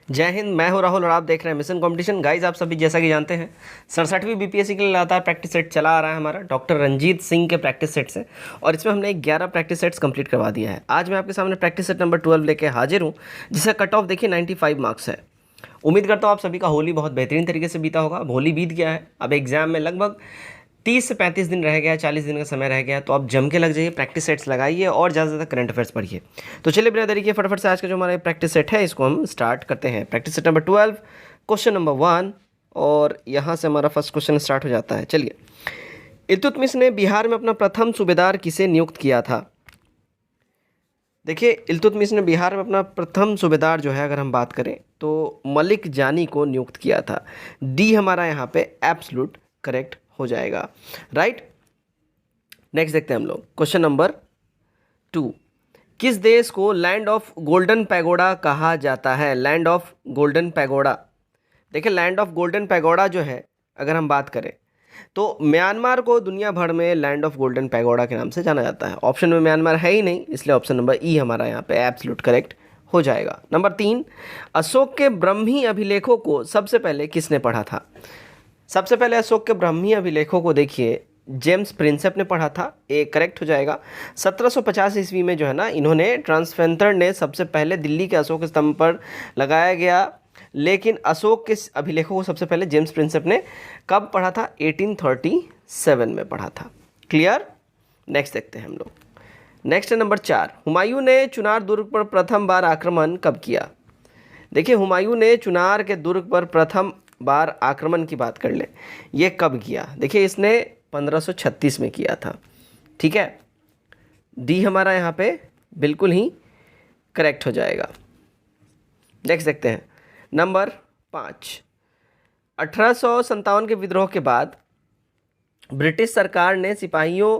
जय हिंद। मैं हूं राहुल और आप देख रहे हैं मिशन कंपटीशन। गाइस, आप सभी जैसा कि जानते हैं 67वीं बीपीएससी के लिए लगातार प्रैक्टिस सेट चला आ रहा है हमारा डॉक्टर रंजीत सिंह के प्रैक्टिस सेट से, और इसमें हमने 11 प्रैक्टिस सेट्स कंप्लीट करवा दिया है। आज मैं आपके सामने प्रैक्टिस सेट नंबर 12 लेके हाजिर हूँ, जिसका कट ऑफ देखिए 95 मार्क्स है। उम्मीद करता हूँ आप सभी का होली बहुत बेहतरीन तरीके से बीता होगा। अब होली बीत गया है, अब एग्जाम में लगभग 30 से 35 दिन रह गया है, 40 दिन का समय रह गया है, तो आप जम के लग जाइए, प्रैक्टिस सेट्स लगाइए और ज़्यादा से ज़्यादा करंट अफेयर्स पढ़िए। तो चलिए बिना देरी किए फटाफट से आज का जो हमारा प्रैक्टिस सेट है इसको हम स्टार्ट करते हैं। Practice set number 12, question number 1, और यहाँ से हमारा फर्स्ट क्वेश्चन स्टार्ट हो जाता है। चलिए, इल्तुतमिश ने बिहार में अपना प्रथम सूबेदार किसे नियुक्त किया था? देखिए, इल्तुतमिश ने बिहार में अपना प्रथम सूबेदार जो है अगर हम बात करें तो मलिक जानी को नियुक्त किया था। डी हमारा यहाँ पे एब्सोल्यूट करेक्ट हो जाएगा, राइट। नेक्स्ट देखते हैं हम लोग क्वेश्चन नंबर 2। किस देश को लैंड ऑफ गोल्डन पैगोडा कहा जाता है? लैंड ऑफ गोल्डन पैगोडा, देखिए लैंड ऑफ गोल्डन पैगोडा जो है अगर हम बात करें तो म्यांमार को दुनिया भर में लैंड ऑफ गोल्डन पैगोडा के नाम से जाना जाता है। ऑप्शन में म्यांमार है ही नहीं, इसलिए ऑप्शन नंबर ई हमारा यहाँ पे एब्सोल्यूट करेक्ट हो जाएगा। नंबर 3, अशोक के ब्रह्मी अभिलेखों को सबसे पहले किसने पढ़ा था? सबसे पहले अशोक के ब्रह्मी अभिलेखों को देखिए जेम्स प्रिंसेप ने पढ़ा था, ए करेक्ट हो जाएगा। 1750 ईस्वी में जो है ना इन्होंने ट्रांसफेंटर ने सबसे पहले दिल्ली के अशोक स्तंभ पर लगाया गया, लेकिन अशोक के अभिलेखों को सबसे पहले जेम्स प्रिंसेप ने कब पढ़ा था? 1837 में पढ़ा था। क्लियर। नेक्स्ट देखते हैं हम लोग। नेक्स्ट नंबर 4, हुमायूं ने चुनार दुर्ग पर प्रथम बार आक्रमण कब किया? देखिए, हुमायूं ने चुनार के दुर्ग पर प्रथम बार आक्रमण की बात कर ले, ये कब किया? देखिए, इसने 1536 में किया था, ठीक है। डी हमारा यहाँ पे बिल्कुल ही करेक्ट हो जाएगा। नेक्स्ट देखते हैं नंबर 5, 1857 के विद्रोह के बाद ब्रिटिश सरकार ने सिपाहियों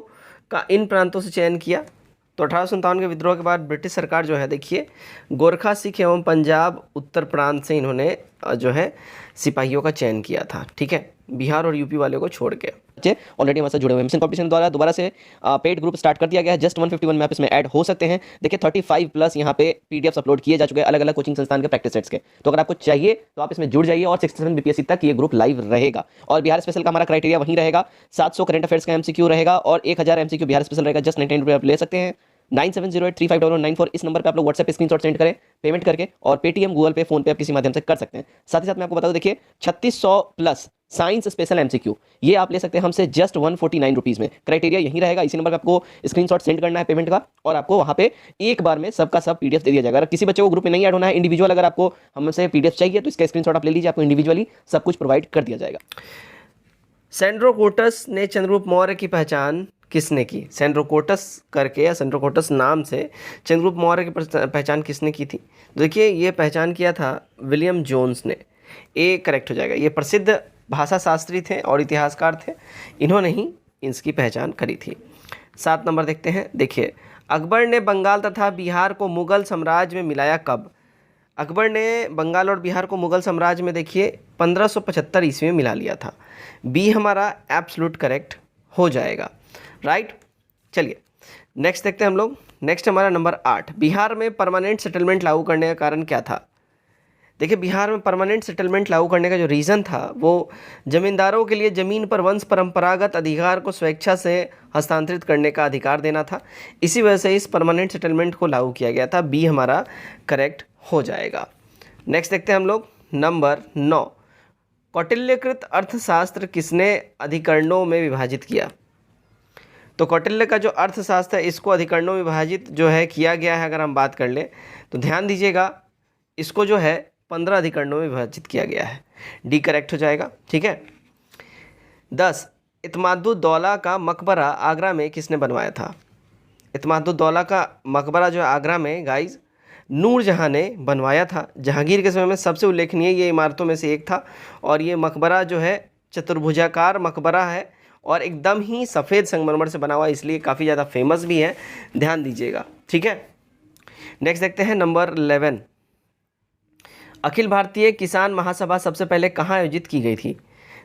का इन प्रांतों से चयन किया। तो 1857 के विद्रोह के बाद ब्रिटिश सरकार जो है देखिए गोरखा, सिख एवं पंजाब उत्तर प्रांत से इन्होंने जो है सिपाहियों का चयन किया था, ठीक है, बिहार और यूपी वाले को छोड़ के। ऑलरेडी हमारे साथ जुड़े हुए हैं। मिशन कॉम्पिटिशन द्वारा दोबारा से पेड ग्रुप स्टार्ट कर दिया गया है। जस्ट 151 में आप इसमें ऐड हो सकते हैं। देखिए 35 प्लस यहाँ पे पीडीएफ अपलोड किए जा चुके हैं अलग अलग कोचिंग संस्थान के प्रैक्टिस सेट्स के। तो अगर आपको चाहिए तो आप इसमें जुड़ जाइए और 67 बीपीएससी तक ये ग्रुप लाइव रहेगा। और बिहार स्पेशल का हमारा क्राइटेरिया वहीं रहेगा। 700 करंट अफेयर्स का एमसीक्यू रहेगा और 1000 एमसीक्यू बिहार स्पेशल रहेगा। जस्ट 99 रुपये आप ले सकते हैं। 9708350094 इस नंबर पे आप लोग व्हाट्सएप पे स्क्रीनशॉट सेंड करें पेमेंट करके, और पेटीएम, गूगल पे, फोन पे आप किसी माध्यम से कर सकते हैं। साथ ही साथ मैं आपको बता दूं, देखिए 3600 प्लस साइंस स्पेशल एमसीक्यू ये आप ले सकते हैं हमसे जस्ट 149 रुपीज़ में। क्राइटेरिया यही रहेगा। इसी नंबर पे आपको स्क्रीनशॉट सेंड करना है पेमेंट का, और आपको वहाँ पे एक बार में सबका सब पीडीएफ दे दिया जाएगा। अगर किसी बच्चे को ग्रुप में नहीं ऐड होना है, इंडिविजुअल अगर आपको हमसे पीडीएफ चाहिए तो इसका स्क्रीनशॉट आप ले लीजिए, आपको इंडिविजुअली सब कुछ प्रोवाइड कर दिया जाएगा। सेंड्रोकोटस ने चंद्रगुप्त मौर्य की पहचान किसने की? सेंड्रोकोटस करके या सेंड्रोकोटस नाम से चंद्रगुप्त मौर्य की पहचान किसने की थी? तो देखिए ये पहचान किया था विलियम जोन्स ने, ए करेक्ट हो जाएगा। ये प्रसिद्ध भाषा शास्त्री थे और इतिहासकार थे, इन्होंने ही इसकी पहचान करी थी। 7 नंबर देखते हैं। देखिए, अकबर ने बंगाल तथा बिहार को मुगल साम्राज्य में मिलाया कब? अकबर ने बंगाल और बिहार को मुगल साम्राज्य में देखिए 1575 ईस्वी में मिला लिया था। बी हमारा एब्सोल्यूट करेक्ट हो जाएगा, राइट। चलिए नेक्स्ट देखते हैं हम लोग। नेक्स्ट हमारा नंबर 8, बिहार में परमानेंट सेटलमेंट लागू करने का कारण क्या था? देखिए, बिहार में परमानेंट सेटलमेंट लागू करने का जो रीज़न था वो जमींदारों के लिए ज़मीन पर वंश परंपरागत अधिकार को स्वेच्छा से हस्तांतरित करने का अधिकार देना था। इसी वजह से इस परमानेंट सेटलमेंट को लागू किया गया था। बी हमारा करेक्ट हो जाएगा। नेक्स्ट देखते हैं हम लोग नंबर 9, कौटिल्यकृत अर्थशास्त्र किसने अधिकरणों में विभाजित किया? तो कौटिल्य का जो अर्थशास्त्र है इसको अधिकरणों में विभाजित जो है किया गया है। अगर हम बात कर लें तो ध्यान दीजिएगा, इसको जो है 15 अधिकरणों में विभाजित किया गया है। डी करेक्ट हो जाएगा, ठीक है। 10, इत्मादुद्दौला का मकबरा आगरा में किसने बनवाया था? इत्मादुद्दौला का मकबरा जो है आगरा में गाइज नूरजहाँ ने बनवाया था। जहांगीर के समय में सबसे उल्लेखनीय ये इमारतों में से एक था, और ये मकबरा जो है चतुर्भुजाकार मकबरा है और एकदम ही सफ़ेद संगमरमर से बना हुआ, इसलिए काफ़ी ज़्यादा फेमस भी है, ध्यान दीजिएगा, ठीक है। नेक्स्ट देखते हैं नंबर 11, अखिल भारतीय किसान महासभा सबसे पहले कहाँ आयोजित की गई थी?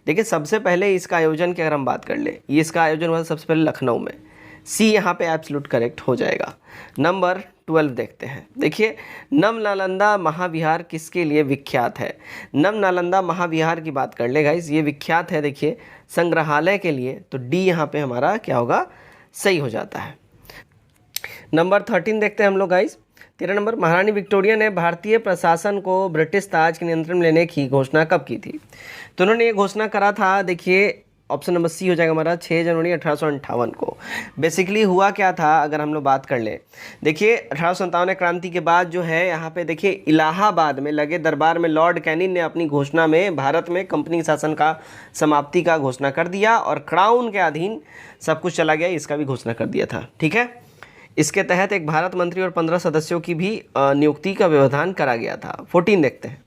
देखिए, सबसे पहले इसका आयोजन की अगर हम बात कर ले, ये इसका आयोजन हुआ सबसे पहले लखनऊ में। सी यहाँ पे एब्सोल्यूट करेक्ट हो जाएगा। नंबर 12 देखते हैं। देखिए, नम नालंदा महाविहार किसके लिए विख्यात है? नम नालंदा महाविहार की बात कर ले गाइस, ये विख्यात है देखिए संग्रहालय के लिए, तो डी यहाँ पे हमारा क्या होगा, सही हो जाता है। नंबर 13 देखते हैं हम लोग गाइस। 13 नंबर, महारानी विक्टोरिया ने भारतीय प्रशासन को ब्रिटिश ताज के नियंत्रण में लेने की घोषणा कब की थी? तो उन्होंने ये घोषणा करा था, देखिए ऑप्शन नंबर सी हो जाएगा हमारा 6 जनवरी 1858 को। बेसिकली हुआ क्या था अगर हम लोग बात कर ले, देखिए 1857 क्रांति के बाद जो है यहाँ पे देखिए इलाहाबाद में लगे दरबार में लॉर्ड कैनिंग ने अपनी घोषणा में भारत में कंपनी शासन का समाप्ति का घोषणा कर दिया और क्राउन के अधीन सब कुछ चला गया, इसका भी घोषणा कर दिया था। ठीक है, इसके तहत एक भारत मंत्री और 15 सदस्यों की भी नियुक्ति का व्यवधान करा गया था। 14 देखते हैं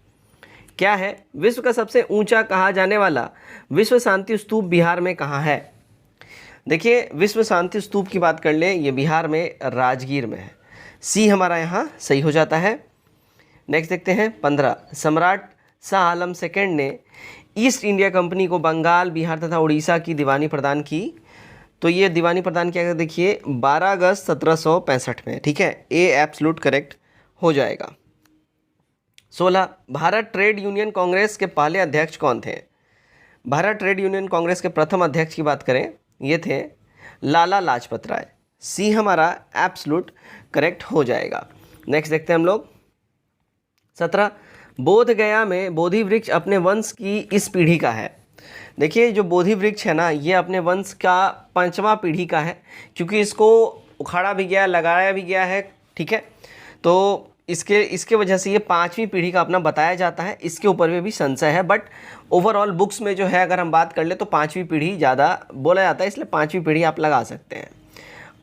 क्या है, विश्व का सबसे ऊंचा कहा जाने वाला विश्व शांति स्तूप बिहार में कहाँ है? देखिए विश्व शांति स्तूप की बात कर ले, ये बिहार में राजगीर में है। सी हमारा यहाँ सही हो जाता है। नेक्स्ट देखते हैं 15, सम्राट शाह आलम सेकंड ने ईस्ट इंडिया कंपनी को बंगाल, बिहार तथा उड़ीसा की दीवानी प्रदान की। तो ये दीवानी प्रदान किया गया देखिए 12 अगस्त 1765 में। ठीक है, ए एब्सोल्यूट करेक्ट हो जाएगा। 16, भारत ट्रेड यूनियन कांग्रेस के पहले अध्यक्ष कौन थे? भारत ट्रेड यूनियन कांग्रेस के प्रथम अध्यक्ष की बात करें, ये थे लाला लाजपत राय। सी हमारा एब्सोल्यूट करेक्ट हो जाएगा। नेक्स्ट देखते हैं हम लोग 17, बोध गया में बोधि वृक्ष अपने वंश की इस पीढ़ी का है। देखिए जो बोधि वृक्ष है ना, ये अपने वंश का 5वां पीढ़ी का है, क्योंकि इसको उखाड़ा भी गया, लगाया भी गया है। ठीक है, तो इसके वजह से ये 5वीं पीढ़ी का अपना बताया जाता है। इसके ऊपर में भी संशय है, बट ओवरऑल बुक्स में जो है अगर हम बात कर ले तो 5वीं पीढ़ी ज़्यादा बोला जाता है, इसलिए 5वीं पीढ़ी आप लगा सकते हैं।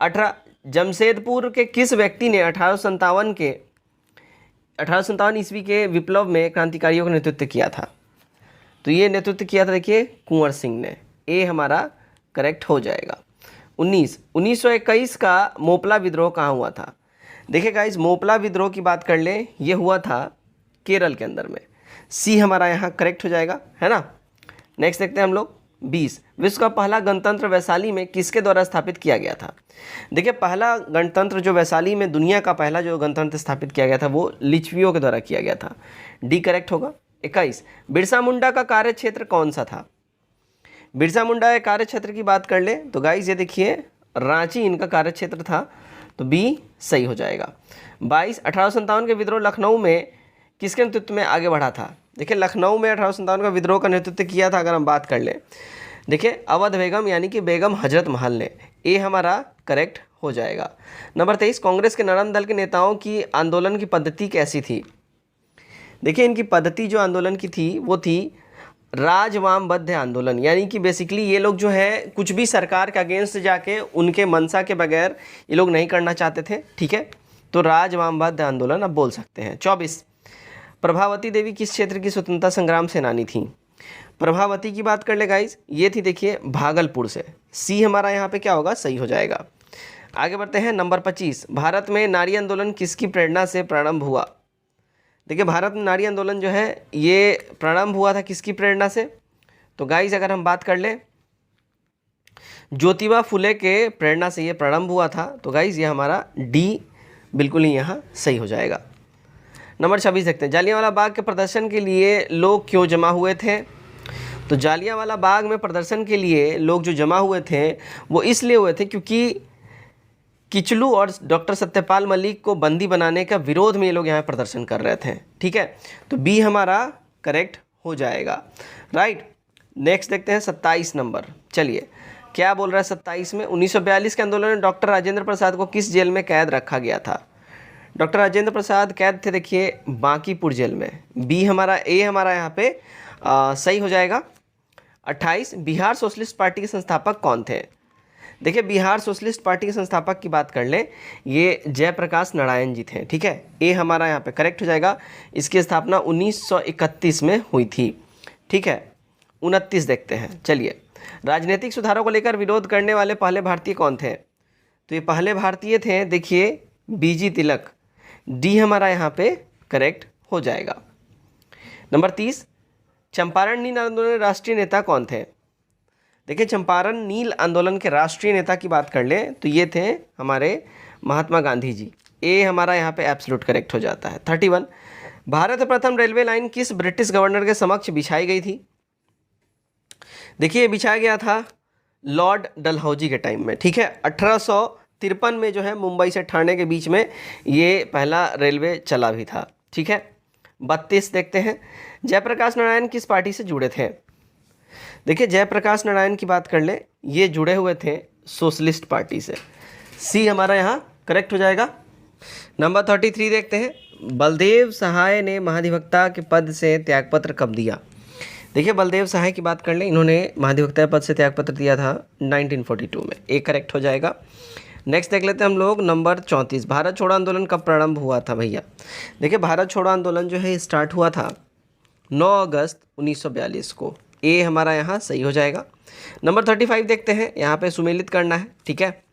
18, जमशेदपुर के किस व्यक्ति ने 1857 ईस्वी के विप्लव में क्रांतिकारियों का नेतृत्व किया था? तो ये नेतृत्व किया था देखिए कुंवर सिंह ने। ए हमारा करेक्ट हो जाएगा। 1921 का मोपला विद्रोह कहाँ हुआ था? देखिए गाइस, मोपला विद्रोह की बात कर ले, ये हुआ था केरल के अंदर में। सी हमारा यहाँ करेक्ट हो जाएगा, है ना। नेक्स्ट देखते हैं हम लोग 20, विश्व का पहला गणतंत्र वैशाली में किसके द्वारा स्थापित किया गया था? देखिए पहला गणतंत्र जो वैशाली में, दुनिया का पहला जो गणतंत्र स्थापित किया गया था वो लिच्छवियों के द्वारा किया गया था। डी करेक्ट होगा। 21, बिरसा मुंडा का कार्य क्षेत्र कौन सा था? बिरसा मुंडा के कार्य क्षेत्र की बात कर ले तो गाइस ये देखिए रांची इनका कार्य क्षेत्र था, तो बी सही हो जाएगा। 22, 1857 के विद्रोह लखनऊ में किसके नेतृत्व में आगे बढ़ा था? देखिए लखनऊ में 1857 का विद्रोह का नेतृत्व किया था अगर हम बात कर ले, देखिए अवध बेगम यानी कि बेगम हजरत महल ने। ए हमारा करेक्ट हो जाएगा। नंबर 23, कांग्रेस के नरम दल के नेताओं की आंदोलन की पद्धति कैसी थी? देखिए इनकी पद्धति जो आंदोलन की थी वो थी राजवामबद्ध आंदोलन, यानी कि बेसिकली ये लोग जो है कुछ भी सरकार के अगेंस्ट जाके उनके मंशा के बगैर ये लोग नहीं करना चाहते थे। ठीक है, तो राजवामबद्ध आंदोलन अब बोल सकते हैं। 24, प्रभावती देवी किस क्षेत्र की स्वतंत्रता संग्राम सेनानी थी? प्रभावती की बात कर ले गाइस, ये थी देखिए भागलपुर से। सी हमारा यहाँ पे क्या होगा, सही हो जाएगा। आगे बढ़ते हैं नंबर 25, भारत में नारी आंदोलन किसकी प्रेरणा से प्रारंभ हुआ? देखिए भारत में नारी आंदोलन जो है ये प्रारंभ हुआ था किसकी प्रेरणा से? तो गाइस अगर हम बात कर ले ज्योतिबा फुले के प्रेरणा से ये प्रारंभ हुआ था। तो गाइस ये हमारा डी बिल्कुल ही यहाँ सही हो जाएगा। नंबर 26 देखते हैं, जालियांवाला बाग के प्रदर्शन के लिए लोग क्यों जमा हुए थे? तो जालियांवाला बाग में प्रदर्शन के लिए लोग जो जमा हुए थे वो इसलिए हुए थे क्योंकि किचलू और डॉक्टर सत्यपाल मलिक को बंदी बनाने का विरोध में ये लोग यहाँ प्रदर्शन कर रहे थे। ठीक है, तो बी हमारा करेक्ट हो जाएगा। राइट, नेक्स्ट देखते हैं 27 नंबर। चलिए क्या बोल रहा है 27 में, 1942 के आंदोलन में डॉक्टर राजेंद्र प्रसाद को किस जेल में कैद रखा गया था? डॉक्टर राजेंद्र प्रसाद कैद थे देखिए बांकीपुर जेल में। बी हमारा ए हमारा यहाँ पे सही हो जाएगा। 28, बिहार सोशलिस्ट पार्टी के संस्थापक कौन थे? देखिए बिहार सोशलिस्ट पार्टी के संस्थापक की बात कर ले, ये जयप्रकाश नारायण जी थे। ठीक है, ए हमारा यहाँ पे करेक्ट हो जाएगा। इसकी स्थापना 1931 में हुई थी। ठीक है, 29 देखते हैं। चलिए, राजनीतिक सुधारों को लेकर विरोध करने वाले पहले भारतीय कौन थे? तो ये पहले भारतीय थे देखिए बीजी तिलक। डी हमारा यहाँ पे करेक्ट हो जाएगा। नंबर 30, चंपारण नील आंदोलन के राष्ट्रीय नेता कौन थे? देखिए चंपारण नील आंदोलन के राष्ट्रीय नेता की बात कर ले तो ये थे हमारे महात्मा गांधी जी। ए हमारा यहाँ पे एब्सोल्यूट करेक्ट हो जाता है। 31, भारत में प्रथम रेलवे लाइन किस ब्रिटिश गवर्नर के समक्ष बिछाई गई थी? देखिए ये बिछाया गया था लॉर्ड डलहौजी के टाइम में, ठीक है। 1853 में जो है मुंबई से ठाणे के बीच में ये पहला रेलवे चला भी था, ठीक है। 32 देखते हैं, जयप्रकाश नारायण किस पार्टी से जुड़े थे? देखिए जयप्रकाश नारायण की बात कर ले, ये जुड़े हुए थे सोशलिस्ट पार्टी से। सी हमारा यहाँ करेक्ट हो जाएगा। नंबर 33 देखते हैं, बलदेव सहाय ने महाधिवक्ता के पद से त्यागपत्र कब दिया? देखिए बलदेव सहाय की बात कर लें, इन्होंने महाधिवक्ता पद से त्यागपत्र दिया था 1942 में। ए करेक्ट हो जाएगा। नेक्स्ट देख लेते हैं हम लोग नंबर 34, भारत छोड़ो आंदोलन कब प्रारंभ हुआ था भैया? देखिए भारत छोड़ो आंदोलन जो है स्टार्ट हुआ था 9 अगस्त 1942 को। ए हमारा यहाँ सही हो जाएगा। नंबर 35 देखते हैं, यहाँ पे सुमेलित करना है, ठीक है।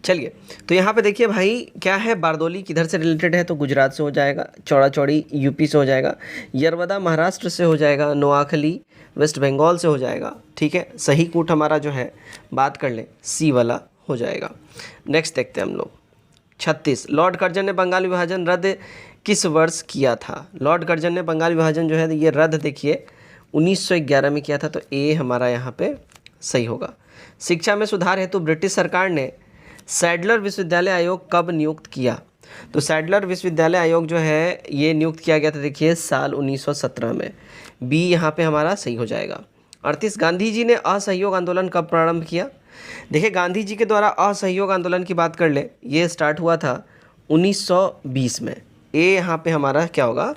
चलिए तो यहाँ पे देखिए भाई क्या है, बारदोली किधर से रिलेटेड है? तो गुजरात से हो जाएगा, चौड़ा चौड़ी यूपी से हो जाएगा, यरवदा महाराष्ट्र से हो जाएगा, नोआखली वेस्ट बंगाल से हो जाएगा, ठीक है। सही कूट हमारा जो है बात कर लें सी वाला हो जाएगा। नेक्स्ट देखते हैं हम लोग 36, लॉर्ड कर्जन ने बंगाल विभाजन रद्द किस वर्ष किया था? लॉर्ड कर्जन ने बंगाल विभाजन जो है ये रद्द देखिए 1911 में किया था, तो ए हमारा यहाँ पे सही होगा। शिक्षा में सुधार हेतु ब्रिटिश सरकार ने सैडलर विश्वविद्यालय आयोग कब नियुक्त किया? तो सैडलर विश्वविद्यालय आयोग जो है ये नियुक्त किया गया था देखिए साल 1917 में। बी यहाँ पे हमारा सही हो जाएगा। 38, गांधी जी ने असहयोग आंदोलन कब प्रारंभ किया? देखिए गांधी जी के द्वारा असहयोग आंदोलन की बात कर ले, ये स्टार्ट हुआ था 1920 में। ए यहाँ पे हमारा क्या होगा,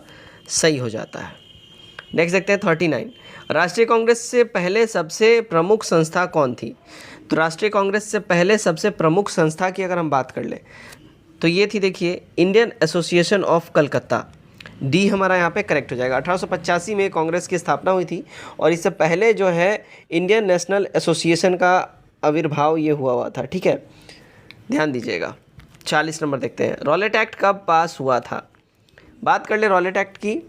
सही हो जाता है। नेक्स्ट देखते हैं 39, राष्ट्रीय कांग्रेस से पहले सबसे प्रमुख संस्था कौन थी? तो राष्ट्रीय कांग्रेस से पहले सबसे प्रमुख संस्था की अगर हम बात कर लें तो ये थी देखिए Indian association of Calcutta. D हमारा यहाँ पे करेक्ट हो जाएगा। 1885 में कांग्रेस की स्थापना हुई थी और इससे पहले जो है इंडियन नेशनल एसोसिएशन का आविर्भाव ये हुआ था, ठीक है, ध्यान दीजिएगा। 40 नंबर देखते हैं, रॉलेट एक्ट कब पास हुआ था? बात कर ले रॉलेट एक्ट की,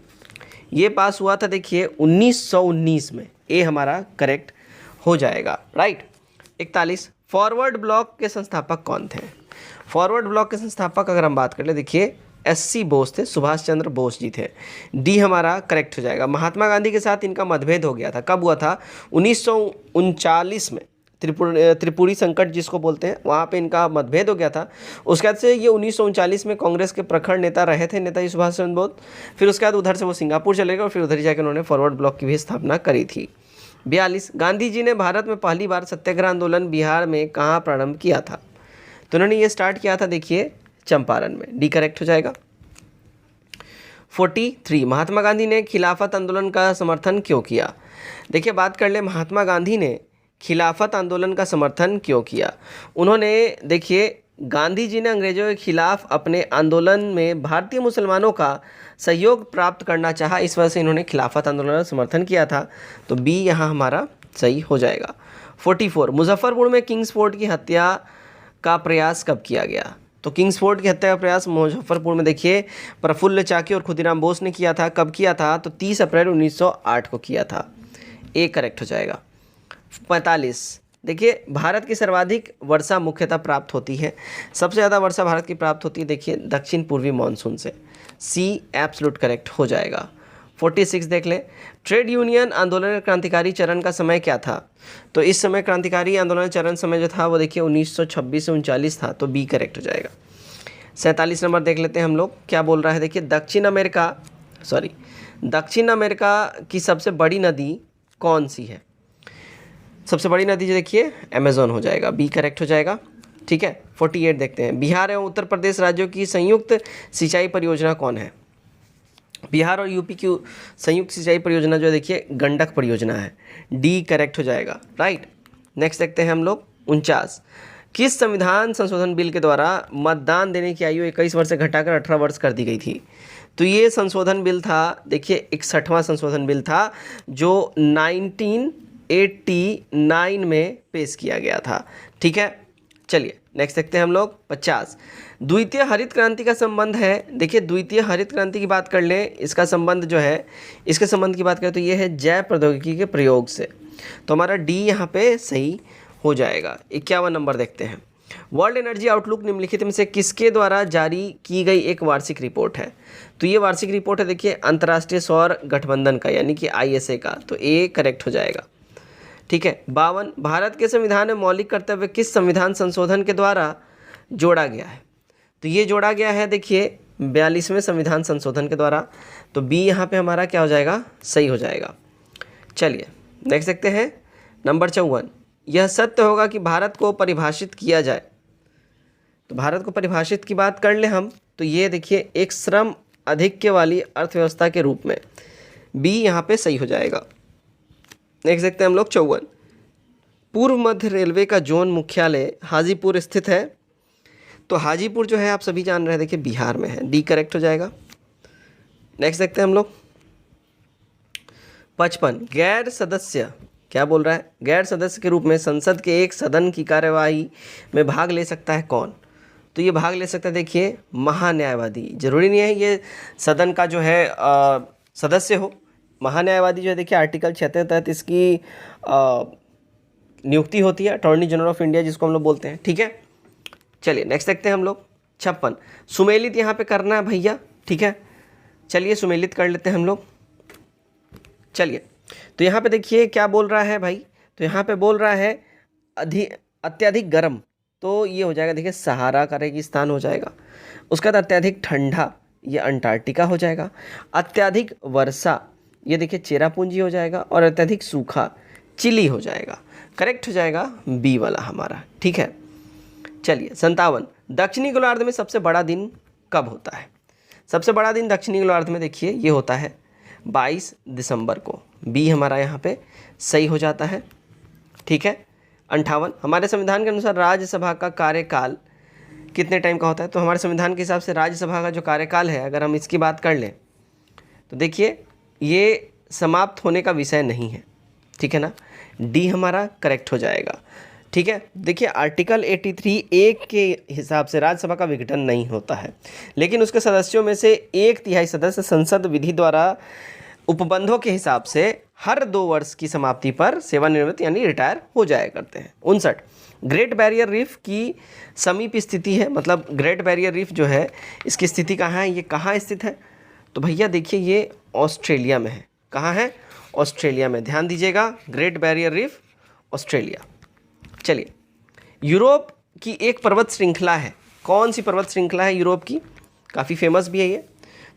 ये पास हुआ था देखिए 1919 में। ए हमारा करेक्ट हो जाएगा, राइट। 41, फॉरवर्ड ब्लॉक के संस्थापक कौन थे? फॉरवर्ड ब्लॉक के संस्थापक अगर हम बात कर ले देखिए एससी बोस थे, सुभाष चंद्र बोस जी थे। डी हमारा करेक्ट हो जाएगा। महात्मा गांधी के साथ इनका मतभेद हो गया था, कब हुआ था? 1939 में, त्रिपुरी संकट जिसको बोलते हैं, वहाँ पे इनका मतभेद हो गया था। उसके बाद से ये 1939 में कांग्रेस के प्रखर नेता रहे थे नेताजी सुभाष चंद्र बोस। फिर उसके बाद उधर से वो सिंगापुर चले गए और फिर उधर ही जाकर उन्होंने फॉरवर्ड ब्लॉक की भी स्थापना करी थी। 42, गांधी जी ने भारत में पहली बार सत्याग्रह आंदोलन बिहार में कहाँ प्रारंभ किया था? तो उन्होंने ये स्टार्ट किया था देखिए चंपारण में। डी करेक्ट हो जाएगा। 43, महात्मा गांधी ने खिलाफत आंदोलन का समर्थन क्यों किया? देखिए बात कर ले महात्मा गांधी ने खिलाफत आंदोलन का समर्थन क्यों किया? उन्होंने देखिए गांधी जी ने अंग्रेजों के खिलाफ अपने आंदोलन में भारतीय मुसलमानों का सहयोग प्राप्त करना चाहा, इस वजह से इन्होंने खिलाफत आंदोलन का समर्थन किया था, तो बी यहाँ हमारा सही हो जाएगा। 44, मुजफ्फरपुर में किंग्स फोर्ट की हत्या का प्रयास कब किया गया? तो किंग्स फोर्ट की हत्या का प्रयास मुजफ्फरपुर में देखिए प्रफुल्ल चाकी और खुदीराम बोस ने किया था। कब किया था? तो 30 अप्रैल 1908 को किया था। ए करेक्ट हो जाएगा। 45, देखिए भारत की सर्वाधिक वर्षा मुख्यतः प्राप्त होती है, सबसे ज़्यादा वर्षा भारत की प्राप्त होती है देखिए दक्षिण पूर्वी मानसून से। सी एब्सोल्यूट करेक्ट हो जाएगा। 46 देख लें, ट्रेड यूनियन आंदोलन क्रांतिकारी चरण का समय क्या था? तो इस समय क्रांतिकारी आंदोलन चरण समय जो था वो देखिए 1926 से 39 था, तो बी करेक्ट हो जाएगा। 47 नंबर देख लेते हैं हम लोग क्या बोल रहा है। देखिए दक्षिण अमेरिका की सबसे बड़ी नदी कौन सी है? सबसे बड़ी नदी जो देखिए अमेज़न हो जाएगा। बी करेक्ट हो जाएगा, ठीक है। 48 देखते हैं, बिहार एवं उत्तर प्रदेश राज्यों की संयुक्त सिंचाई परियोजना कौन है? बिहार और यूपी की संयुक्त सिंचाई परियोजना जो देखिए गंडक परियोजना है। डी करेक्ट हो जाएगा, राइट। नेक्स्ट देखते हैं हम लोग 49, किस संविधान संशोधन बिल के द्वारा मतदान देने की आयु 21 वर्ष से घटाकर 18 वर्ष कर दी गई थी? तो ये संशोधन बिल था देखिए 61वां संशोधन बिल था जो 1989 में पेश किया गया था, ठीक है। चलिए नेक्स्ट देखते हैं हम लोग 50, द्वितीय हरित क्रांति का संबंध है। देखिए द्वितीय हरित क्रांति की बात कर लें, इसका संबंध जो है, इसके संबंध की बात करें तो ये है जैव प्रौद्योगिकी के प्रयोग से, तो हमारा डी यहाँ पे सही हो जाएगा। 51 नंबर देखते हैं, वर्ल्ड एनर्जी आउटलुक निम्नलिखित में से किसके द्वारा जारी की गई एक वार्षिक रिपोर्ट है? तो ये वार्षिक रिपोर्ट है देखिए अंतर्राष्ट्रीय सौर गठबंधन का यानी कि ISA का, तो ए करेक्ट हो जाएगा। ठीक है। 52, भारत के संविधान में मौलिक कर्तव्य किस संविधान संशोधन के द्वारा जोड़ा गया है? तो ये जोड़ा गया है देखिए 42वें संविधान संशोधन के द्वारा, तो बी यहाँ पे हमारा क्या हो जाएगा? सही हो जाएगा। चलिए नेक्स्ट देखते हैं नंबर 54, यह सत्य होगा कि भारत को परिभाषित किया जाए। तो भारत को परिभाषित की बात कर ले हम, तो ये देखिए एक श्रम आधिक्य वाली अर्थव्यवस्था के रूप में, बी यहाँ पे सही हो जाएगा। नेक्स्ट देखते हैं हम लोग 54, पूर्व मध्य रेलवे का जोन मुख्यालय हाजीपुर स्थित है। तो हाजीपुर जो है आप सभी जान रहे हैं देखिए बिहार में है, डी करेक्ट हो जाएगा। नेक्स्ट देखते हैं हम लोग 55, गैर सदस्य क्या बोल रहा है? गैर सदस्य के रूप में संसद के एक सदन की कार्यवाही में भाग ले सकता है कौन? तो ये भाग ले सकता है देखिए महान्यायवादी। जरूरी नहीं है ये सदन का जो है सदस्य हो। महान्यायवादी जो है देखिए आर्टिकल 76 तहत इसकी नियुक्ति होती है, अटॉर्नी जनरल ऑफ इंडिया जिसको हम लोग बोलते हैं। ठीक है। चलिए नेक्स्ट देखते हैं हम लोग 56, सुमेलित यहाँ पे करना है भैया। ठीक है, चलिए सुमेलित कर लेते हैं हम लोग। चलिए तो यहाँ पे देखिए क्या बोल रहा है भाई, तो यहाँ पे बोल रहा है अत्यधिक गर्म, तो ये हो जाएगा देखिए सहारा का रेगिस्तान हो जाएगा। उसका बाद अत्यधिक ठंडा, ये अंटार्कटिका हो जाएगा। अत्यधिक वर्षा, ये देखिए चेरापूंजी हो जाएगा। और अत्यधिक सूखा चिली हो जाएगा। करेक्ट हो जाएगा बी वाला हमारा। ठीक है। चलिए 57, दक्षिणी गोलार्ध में सबसे बड़ा दिन कब होता है? सबसे बड़ा दिन दक्षिणी गोलार्ध में देखिए ये होता है 22 दिसंबर को, बी हमारा यहाँ पे सही हो जाता है। ठीक है। 58, हमारे संविधान के अनुसार राज्यसभा का कार्यकाल कितने टाइम का होता है? तो हमारे संविधान के हिसाब से राज्यसभा का जो कार्यकाल है, अगर हम इसकी बात कर लें तो देखिए ये समाप्त होने का विषय नहीं है। ठीक है ना, डी हमारा करेक्ट हो जाएगा। ठीक है। देखिए आर्टिकल 83(1) के हिसाब से राज्यसभा का विघटन नहीं होता है, लेकिन उसके सदस्यों में से 1/3 सदस्य संसद विधि द्वारा उपबंधों के हिसाब से हर 2 वर्ष की समाप्ति पर सेवानिवृत्त यानी रिटायर हो जाया करते हैं। 59, ग्रेट बैरियर रीफ की समीप स्थिति है, मतलब ग्रेट बैरियर रीफ जो है इसकी स्थिति कहाँ है? ये कहाँ स्थित है? तो भैया देखिए ये ऑस्ट्रेलिया में है। कहाँ है? ऑस्ट्रेलिया में। ध्यान दीजिएगा, ग्रेट बैरियर रीफ ऑस्ट्रेलिया। चलिए यूरोप की एक पर्वत श्रृंखला है, कौन सी पर्वत श्रृंखला है यूरोप की? काफ़ी फेमस भी है ये।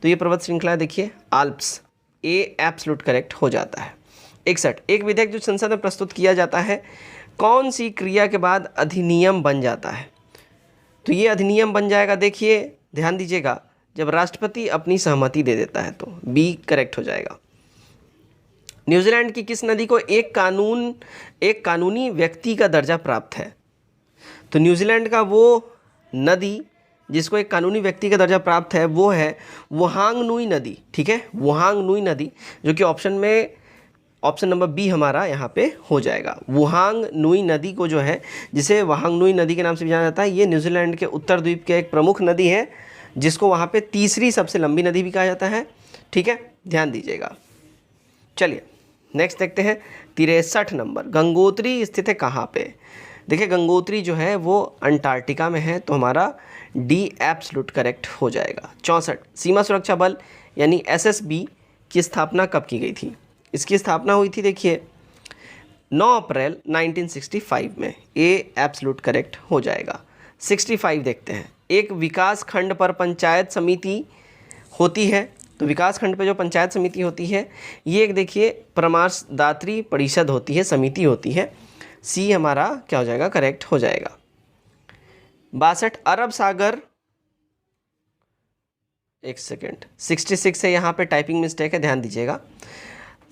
तो ये पर्वत श्रृंखला देखिए आल्प्स, ए एब्सोल्यूट करेक्ट हो जाता है। 61, एक विधेयक जो संसद में प्रस्तुत किया जाता है कौन सी क्रिया के बाद अधिनियम बन जाता है? तो ये अधिनियम बन जाएगा देखिए ध्यान दीजिएगा जब राष्ट्रपति अपनी सहमति दे देता है, तो बी करेक्ट हो जाएगा। न्यूजीलैंड की किस नदी को एक कानूनी व्यक्ति का दर्जा प्राप्त है? तो न्यूजीलैंड का वो नदी जिसको एक कानूनी व्यक्ति का दर्जा प्राप्त है वो है वुहांग नुई नदी। ठीक है, वुहांग नुई नदी, जो कि ऑप्शन नंबर बी हमारा यहाँ पे हो जाएगा। वुहांग नुई नदी को जो है, जिसे वुहांग नुई नदी के नाम से भी जाना जाता है, ये न्यूजीलैंड के उत्तर द्वीप के एक प्रमुख नदी है, जिसको वहाँ पे तीसरी सबसे लंबी नदी भी कहा जाता है। ठीक है, ध्यान दीजिएगा। चलिए नेक्स्ट देखते हैं 63 नंबर, गंगोत्री स्थित है कहाँ पे? देखिए गंगोत्री जो है वो अंटार्कटिका में है, तो हमारा डी एब्सोल्यूट करेक्ट हो जाएगा। 64, सीमा सुरक्षा बल यानी SSB की स्थापना कब की गई थी? इसकी स्थापना हुई थी देखिए 9 अप्रैल 1965 में, ए एब्सोल्यूट करेक्ट हो जाएगा। 65 देखते हैं, एक विकास खंड पर पंचायत समिति होती है, तो विकास खंड पे जो पंचायत समिति होती है ये एक देखिए परामर्शदात्री परिषद होती है, समिति होती है। सी हमारा क्या हो जाएगा? करेक्ट हो जाएगा। 62, अरब सागर, एक सेकेंड 66 है, यहाँ पे टाइपिंग मिस्टेक है, ध्यान दीजिएगा।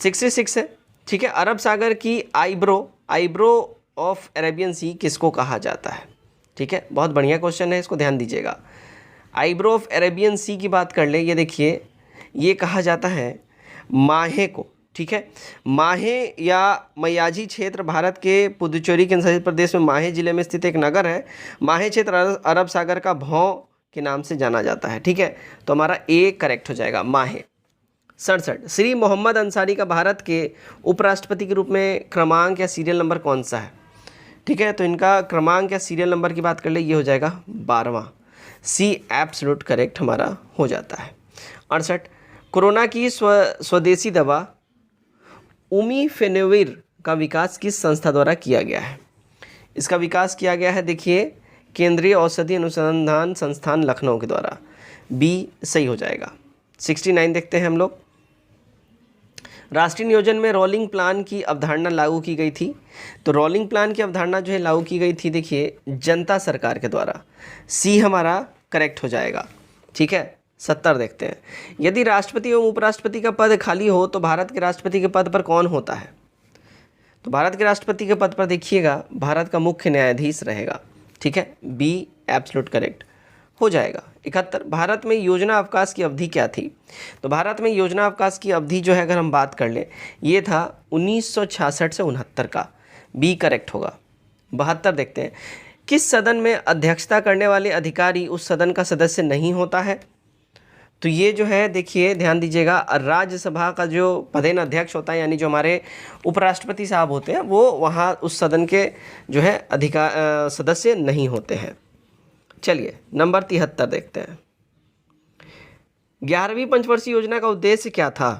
66 है। ठीक है, अरब सागर की आईब्रो ऑफ अरेबियन सी किसको कहा जाता है? ठीक है, बहुत बढ़िया क्वेश्चन है, इसको ध्यान दीजिएगा। आईब्रो ऑफ अरेबियन सी की बात कर ले, ये देखिए ये कहा जाता है माहे को। ठीक है, माहे या मयाजी क्षेत्र भारत के पुदुचेरी के संघीय प्रदेश में माहे जिले में स्थित एक नगर है। माहे क्षेत्र अरब सागर का भौं के नाम से जाना जाता है। ठीक है, तो हमारा ए करेक्ट हो जाएगा, माहे। 67, श्री मोहम्मद अंसारी का भारत के उपराष्ट्रपति के रूप में क्रमांक या सीरियल नंबर कौन सा है? ठीक है, तो इनका क्रमांक या सीरियल नंबर की बात कर ले, ये हो जाएगा 12वां। सी एब्सोल्यूट करेक्ट हमारा हो जाता है। 68, कोरोना की स्वदेशी दवा उमीफेनेविर का विकास किस संस्था द्वारा किया गया है? इसका विकास किया गया है, देखिए, केंद्रीय औषधि अनुसंधान संस्थान लखनऊ के द्वारा। बी सही हो जाएगा। 69 देखते हैं हम लोग। राष्ट्रीय नियोजन में रोलिंग प्लान की अवधारणा लागू की गई थी। तो रोलिंग प्लान की अवधारणा जो है लागू की गई थी, देखिए, जनता सरकार के द्वारा। सी हमारा करेक्ट हो जाएगा। ठीक है, 70 देखते हैं। यदि राष्ट्रपति एवं उपराष्ट्रपति का पद खाली हो तो भारत के राष्ट्रपति के पद पर कौन होता है? तो भारत के राष्ट्रपति के पद पर देखिएगा भारत का मुख्य न्यायाधीश रहेगा। ठीक है, बी एब्सोल्यूट करेक्ट हो जाएगा। 71, भारत में योजना अवकाश की अवधि क्या थी? तो भारत में योजना अवकाश की अवधि जो है अगर हम बात कर लें, ये था 1966 से 69 का। बी करेक्ट होगा। 72 देखते हैं। किस सदन में अध्यक्षता करने वाले अधिकारी उस सदन का सदस्य नहीं होता है? तो ये जो है, देखिए, ध्यान दीजिएगा, राज्यसभा का जो पदेन अध्यक्ष होता है, यानी जो हमारे उपराष्ट्रपति साहब होते हैं, वो वहाँ उस सदन के जो है सदस्य नहीं होते हैं। चलिए नंबर 73 देखते हैं। 11वीं पंचवर्षीय योजना का उद्देश्य क्या था?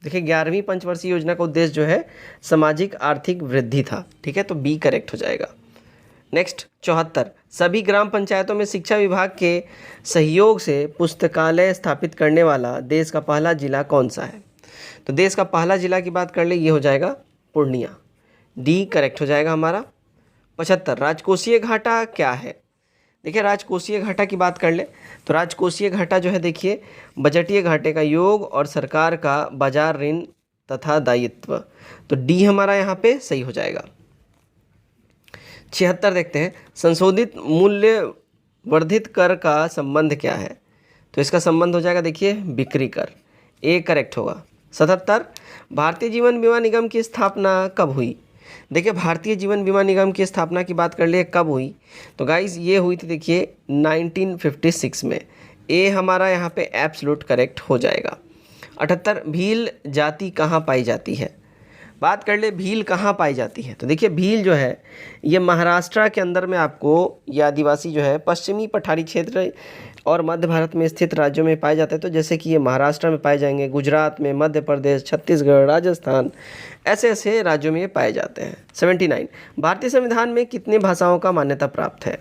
देखिए, 11वीं पंचवर्षीय योजना का उद्देश्य जो है सामाजिक आर्थिक वृद्धि था। ठीक है, तो बी करेक्ट हो जाएगा। नेक्स्ट 74, सभी ग्राम पंचायतों में शिक्षा विभाग के सहयोग से पुस्तकालय स्थापित करने वाला देश का पहला जिला कौन सा है? तो देश का पहला जिला की बात कर ले, ये हो जाएगा पूर्णिया। डी करेक्ट हो जाएगा हमारा। 75, राजकोषीय घाटा क्या है? देखिए, राजकोषीय घाटा की बात कर ले तो राजकोषीय घाटा जो है, देखिए, बजटीय घाटे का योग और सरकार का बाजार ऋण तथा दायित्व। तो डी हमारा यहाँ पे सही हो जाएगा। 76 देखते हैं। संशोधित मूल्य वर्धित कर का संबंध क्या है? तो इसका संबंध हो जाएगा, देखिए, बिक्री कर। ए करेक्ट होगा। 77, भारतीय जीवन बीमा निगम की स्थापना कब हुई? देखिए, भारतीय जीवन बीमा निगम की स्थापना की बात कर ले कब हुई? तो गाइज ये हुई थी, देखिए, 1956 में। ए हमारा यहाँ पे एब्सोल्यूट करेक्ट हो जाएगा। 78, भील जाति कहाँ पाई जाती है? बात कर ले भील कहाँ पाई जाती है? तो देखिए, भील जो है ये महाराष्ट्र के अंदर में आपको, ये आदिवासी जो है पश्चिमी पठारी क्षेत्र और मध्य भारत में स्थित राज्यों में पाए जाते हैं। तो जैसे कि ये महाराष्ट्र में पाए जाएंगे, गुजरात में, मध्य प्रदेश, छत्तीसगढ़, राजस्थान, ऐसे ऐसे राज्यों में ये पाए जाते हैं। 79, भारतीय संविधान में कितनी भाषाओं का मान्यता प्राप्त है?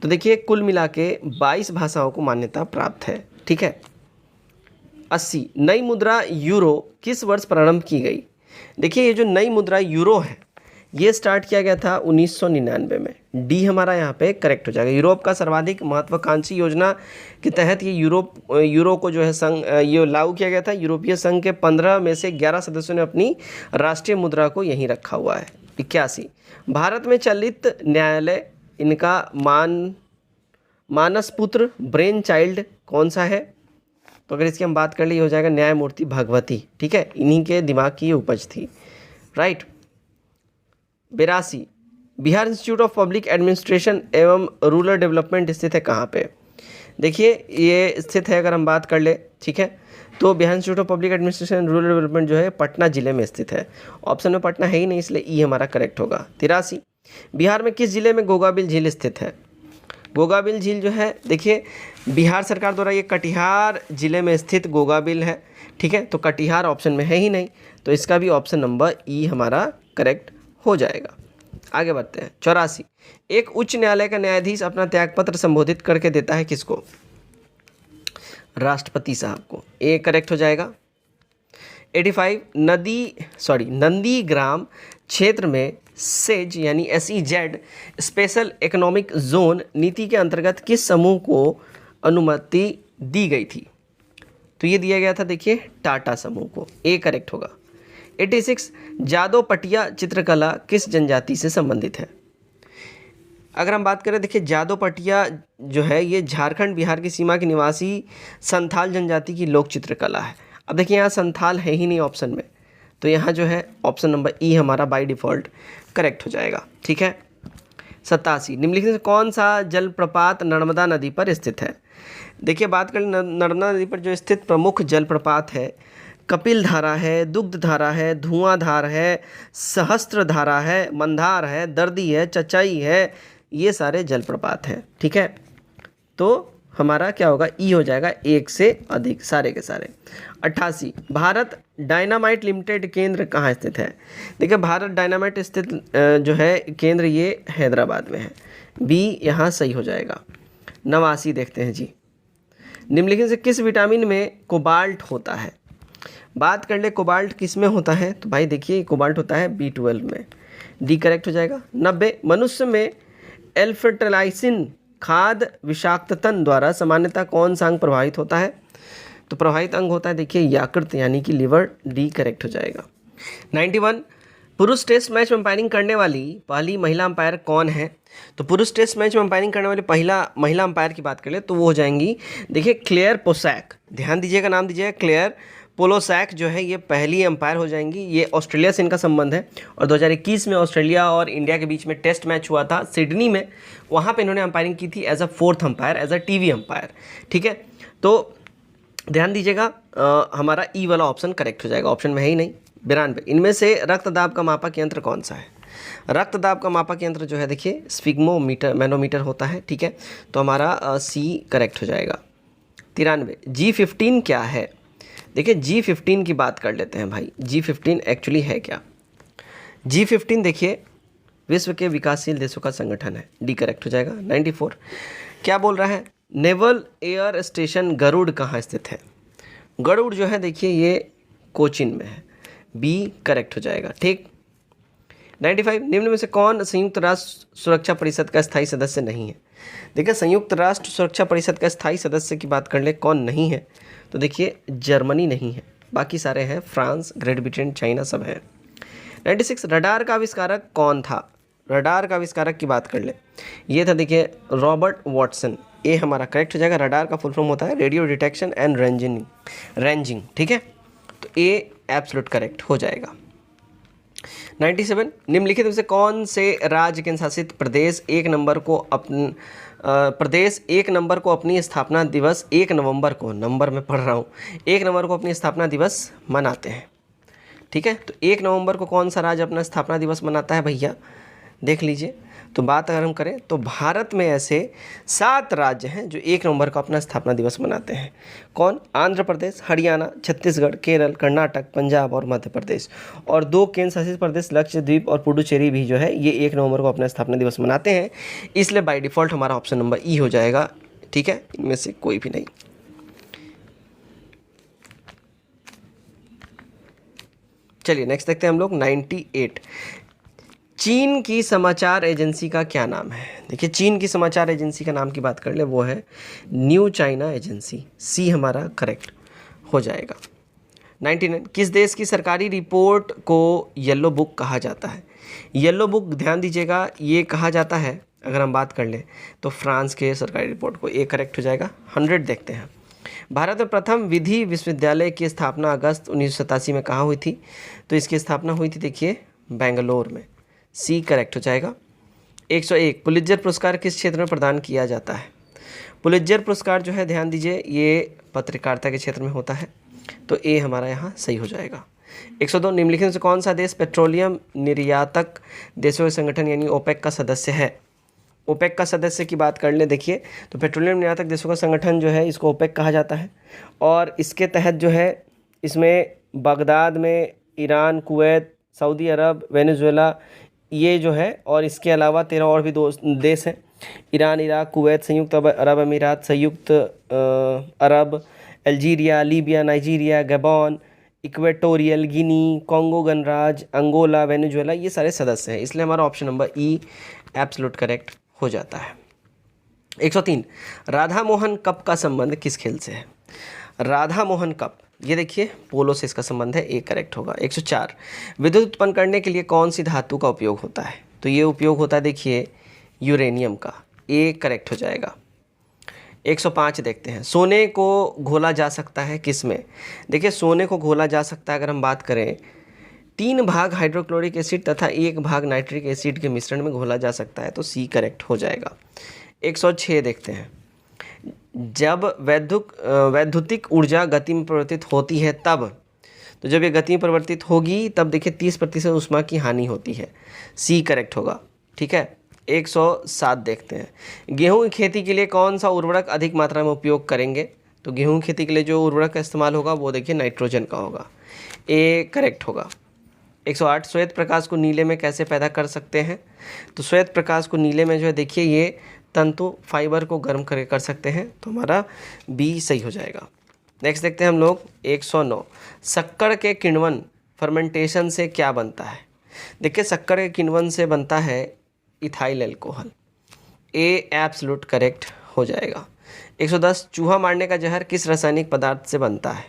तो देखिए, कुल मिला के 22 भाषाओं को मान्यता प्राप्त है। ठीक है। 80, नई मुद्रा यूरो किस वर्ष प्रारंभ की गई? देखिए, ये जो नई मुद्रा यूरो है ये स्टार्ट किया गया था 1999 में। डी हमारा यहाँ पे करेक्ट हो जाएगा। यूरोप का सर्वाधिक महत्वाकांक्षी योजना के तहत ये यूरो को जो है संघ ये लागू किया गया था। यूरोपीय संघ के 15 में से 11 सदस्यों ने अपनी राष्ट्रीय मुद्रा को यहीं रखा हुआ है। 81, भारत में चलित न्यायालय इनका मानस पुत्र ब्रेन चाइल्ड कौन सा है? तो अगर इसकी हम बात कर ले, हो जाएगा न्यायमूर्ति भगवती। ठीक है, इन्हीं के दिमाग की ये उपज थी। Right. 82, Bihar institute of public administration एवं रूरल डेवलपमेंट स्थित है कहाँ पे? देखिए, ये स्थित है, अगर हम बात कर ले, ठीक है, तो Bihar institute of public administration rural development जो है पटना जिले में स्थित है। ऑप्शन में पटना है ही नहीं, इसलिए ई हमारा करेक्ट होगा। 83, बिहार में किस जिले में गोगाबिल झील स्थित है? गोगाबिल झील जो है, देखिए, बिहार सरकार द्वारा ये कटिहार जिले में स्थित गोगाबिल है। ठीक है, तो कटिहार ऑप्शन में है ही नहीं, तो इसका भी ऑप्शन नंबर ई हमारा करेक्ट हो जाएगा। आगे बढ़ते हैं। 84, एक उच्च न्यायालय का न्यायाधीश अपना त्यागपत्र संबोधित करके देता है किसको? राष्ट्रपति साहब को। ए करेक्ट हो जाएगा। 85, नंदीग्राम क्षेत्र में सेज यानी SEZ स्पेशल इकोनॉमिक जोन नीति के अंतर्गत किस समूह को अनुमति दी गई थी? तो ये दिया गया था, देखिए, टाटा समूह को। ए करेक्ट होगा। 86, जादव पटिया चित्रकला किस जनजाति से संबंधित है? अगर हम बात करें, देखिए, जादव पटिया जो है ये झारखंड बिहार की सीमा के निवासी संथाल जनजाति की लोक चित्रकला है। अब देखिए, यहाँ संथाल है ही नहीं ऑप्शन में, तो यहाँ जो है ऑप्शन नंबर ई हमारा बाय डिफ़ॉल्ट करेक्ट हो जाएगा। ठीक है। 87, निम्नलिखित में कौन सा जलप्रपात नर्मदा नदी पर स्थित है? देखिए, बात करें नर्मदा नदी पर जो स्थित प्रमुख जलप्रपात है कपिल धारा है, दुग्ध धारा है, धुआंधार है, सहस्त्र धारा है, मंदार है, दर्दी है, चचाई है, ये सारे जलप्रपात हैं। ठीक है, तो हमारा क्या होगा, ई हो जाएगा, एक से अधिक सारे के सारे। 88, भारत डायनामाइट लिमिटेड केंद्र कहाँ स्थित है? देखिए भारत डायनामाइट स्थित जो है केंद्र ये हैदराबाद में है, बी यहाँ सही हो जाएगा। 89 देखते हैं जी, निम्नलिखित से किस विटामिन में कोबाल्ट होता है? बात कर ले कोबाल्ट किस में होता है, तो भाई देखिए कोबाल्ट होता है B12 में, डी करेक्ट हो जाएगा। 90, मनुष्य में एल्फेट्रालाइसिन खाद विषाक्ततन द्वारा सामान्यतः कौन सा अंग प्रभावित होता है? तो प्रभावित अंग होता है देखिए यकृत यानी कि लिवर, डी करेक्ट हो जाएगा। 91, पुरुष टेस्ट मैच में अंपायरिंग करने वाली पहली महिला अंपायर कौन है? तो पुरुष टेस्ट मैच में अंपायरिंग करने वाली पहला महिला अंपायर की बात कर ले तो वो हो जाएंगी देखिए क्लेयर पोसैक, ध्यान दीजिएगा, नाम दीजिएगा क्लेयर पोलोसैक जो है ये पहली अंपायर हो जाएंगी। ये ऑस्ट्रेलिया से इनका संबंध है और 2021 में ऑस्ट्रेलिया और इंडिया के बीच में टेस्ट मैच हुआ था सिडनी में, वहाँ पे इन्होंने अंपायरिंग की थी as a fourth umpire, as a TV umpire. ठीक है, तो ध्यान दीजिएगा हमारा ई वाला ऑप्शन करेक्ट हो जाएगा, ऑप्शन में है ही नहीं। 92, इनमें से रक्तदाब का मापक यंत्र कौन सा है? रक्तदाब का मापक यंत्र जो है देखिए स्फिग्मोमीटर मैनोमीटर होता है। ठीक है, तो हमारा सी करेक्ट हो जाएगा। 93, G15 क्या है? देखिए G15 की बात कर लेते हैं भाई, G15 एक्चुअली है क्या? G15 देखिए विश्व के विकासशील देशों का संगठन है, डी करेक्ट हो जाएगा। 94, क्या बोल रहा है, नेवल एयर स्टेशन गरुड़ कहाँ स्थित है? गरुड़ जो है देखिए ये कोचिन में है, बी करेक्ट हो जाएगा। ठीक। 95, निम्न में से कौन संयुक्त राष्ट्र सुरक्षा परिषद का स्थायी सदस्य नहीं है? देखिए संयुक्त राष्ट्र सुरक्षा परिषद का स्थायी सदस्य की बात कर ले कौन नहीं है, तो देखिए जर्मनी नहीं है, बाकी सारे हैं, फ्रांस, ग्रेट ब्रिटेन, चाइना सब है। 96, रडार का आविष्कारक कौन था? रडार का आविष्कारक की बात कर ले, ये था देखिए रॉबर्ट वॉटसन, ये हमारा करेक्ट हो जाएगा। रडार का फुल फॉर्म होता है रेडियो डिटेक्शन एंड रेंजिंग। ठीक है, तो ये एब्सोल्यूट करेक्ट हो जाएगा। 97, निम्नलिखित में से कौन से राज्य केंद्र शासित प्रदेश 1 नवंबर को अपनी स्थापना दिवस 1 नवंबर को, नंबर में पढ़ रहा हूँ, 1 नवंबर को अपनी स्थापना दिवस मनाते हैं? ठीक है, तो 1 नवंबर को कौन सा राज्य अपना स्थापना दिवस मनाता है भैया, देख लीजिए। तो बात अगर हम करें तो भारत में ऐसे 7 राज्य हैं जो 1 नवंबर को अपना स्थापना दिवस मनाते हैं। कौन? आंध्र प्रदेश, हरियाणा, छत्तीसगढ़, केरल, कर्नाटक, पंजाब और मध्य प्रदेश। और 2 केंद्र शासित प्रदेश लक्षद्वीप और पुडुचेरी भी जो है ये 1 नवंबर को अपना स्थापना दिवस मनाते हैं, इसलिए बाय डिफ़ॉल्ट हमारा ऑप्शन नंबर ई हो जाएगा। ठीक है, इनमें से कोई भी नहीं। चलिए नेक्स्ट देखते हैं हम लोग 98, चीन की समाचार एजेंसी का क्या नाम है? देखिए चीन की समाचार एजेंसी का नाम की बात कर ले वो है न्यू चाइना एजेंसी, सी हमारा करेक्ट हो जाएगा। 99, किस देश की सरकारी रिपोर्ट को येलो बुक कहा जाता है? येलो बुक ध्यान दीजिएगा ये कहा जाता है, अगर हम बात कर लें तो फ्रांस के सरकारी रिपोर्ट को, ये करेक्ट हो जाएगा। 100 देखते हैं, भारत में प्रथम विधि विश्वविद्यालय की स्थापना अगस्त 1987 में कहाँ हुई थी? तो इसकी स्थापना हुई थी देखिए बेंगलोर में, सी करेक्ट हो जाएगा। 101, पुलित्जर पुरस्कार किस क्षेत्र में प्रदान किया जाता है? पुलित्जर पुरस्कार जो है ध्यान दीजिए ये पत्रकारिता के क्षेत्र में होता है, तो ए हमारा यहाँ सही हो जाएगा। 102, निम्नलिखित में से कौन सा देश पेट्रोलियम निर्यातक देशों के संगठन यानी ओपेक का सदस्य है? ओपेक का सदस्य की बात कर ले देखिए तो पेट्रोलियम निर्यातक देशों का संगठन जो है इसको ओपेक कहा जाता है, और इसके तहत जो है इसमें बगदाद में ईरान, कुवैत, सऊदी अरब, वेनेजुएला ये जो है, और इसके अलावा 13 और भी देश हैं, ईरान, इराक, कुवैत, संयुक्त अरब अमीरात, संयुक्त अरब, Algeria, Libya, Nigeria, Gabon, Equatorial Guinea, Congo गणराज्य, अंगोला, वेनेजुएला, ये सारे सदस्य हैं, इसलिए हमारा option number E absolute correct हो जाता है। 103, राधा मोहन कप का संबंध किस खेल से है? राधा मोहन कप, ये देखिए पोलो से इसका संबंध है, ए करेक्ट होगा। 104, विद्युत उत्पन्न करने के लिए कौन सी धातु का उपयोग होता है? तो ये उपयोग होता है देखिए यूरेनियम का, ए करेक्ट हो जाएगा। 105 देखते हैं, सोने को घोला जा सकता है किस में? देखिए सोने को घोला जा सकता है अगर हम बात करें 3 भाग हाइड्रोक्लोरिक एसिड तथा 1 भाग नाइट्रिक एसिड के मिश्रण में घोला जा सकता है, तो सी करेक्ट हो जाएगा। 106 देखते हैं, जब वैद्युतिक ऊर्जा गति में परिवर्तित होती है तब, तो जब ये गति में परिवर्तित होगी तब देखिए 30% ऊष्मा की हानि होती है, सी करेक्ट होगा। ठीक है, 107 देखते हैं। गेहूं की खेती के लिए कौन सा उर्वरक अधिक मात्रा में उपयोग करेंगे? तो गेहूं की खेती के लिए जो उर्वरक का इस्तेमाल होगा वो देखिए नाइट्रोजन का होगा, ए करेक्ट होगा। 108 श्वेत प्रकाश को नीले में कैसे पैदा कर सकते हैं? तो श्वेत प्रकाश को नीले में जो है देखिए ये तंतु फाइबर को गर्म करके कर सकते हैं, तो हमारा बी सही हो जाएगा। नेक्स्ट देखते हैं हम लोग 109, शक्कर के किण्वन फर्मेंटेशन से क्या बनता है? देखिए शक्कर के किण्वन से बनता है इथाइल अल्कोहल, ए एब्सोल्यूट करेक्ट हो जाएगा। 110, चूहा मारने का जहर किस रासायनिक पदार्थ से बनता है?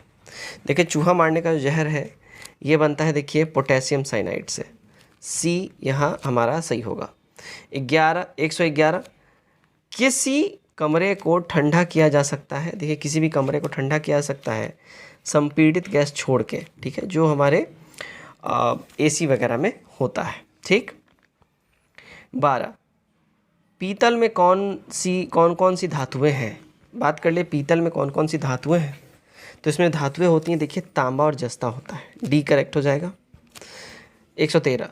देखिए चूहा मारने का जो जहर है ये बनता है देखिए पोटेशियम साइनाइड से, सी यहाँ हमारा सही होगा। 111, किसी कमरे को ठंडा किया जा सकता है? देखिए किसी भी कमरे को ठंडा किया जा सकता है संपीड़ित गैस छोड़ के, ठीक है, जो हमारे एसी वगैरह में होता है। ठीक। 12, पीतल में कौन कौन सी धातुएं हैं? बात कर ले पीतल में कौन कौन सी धातुएं हैं, तो इसमें धातुएं होती हैं देखिए तांबा और जस्ता होता है, डी करेक्ट हो जाएगा। 113,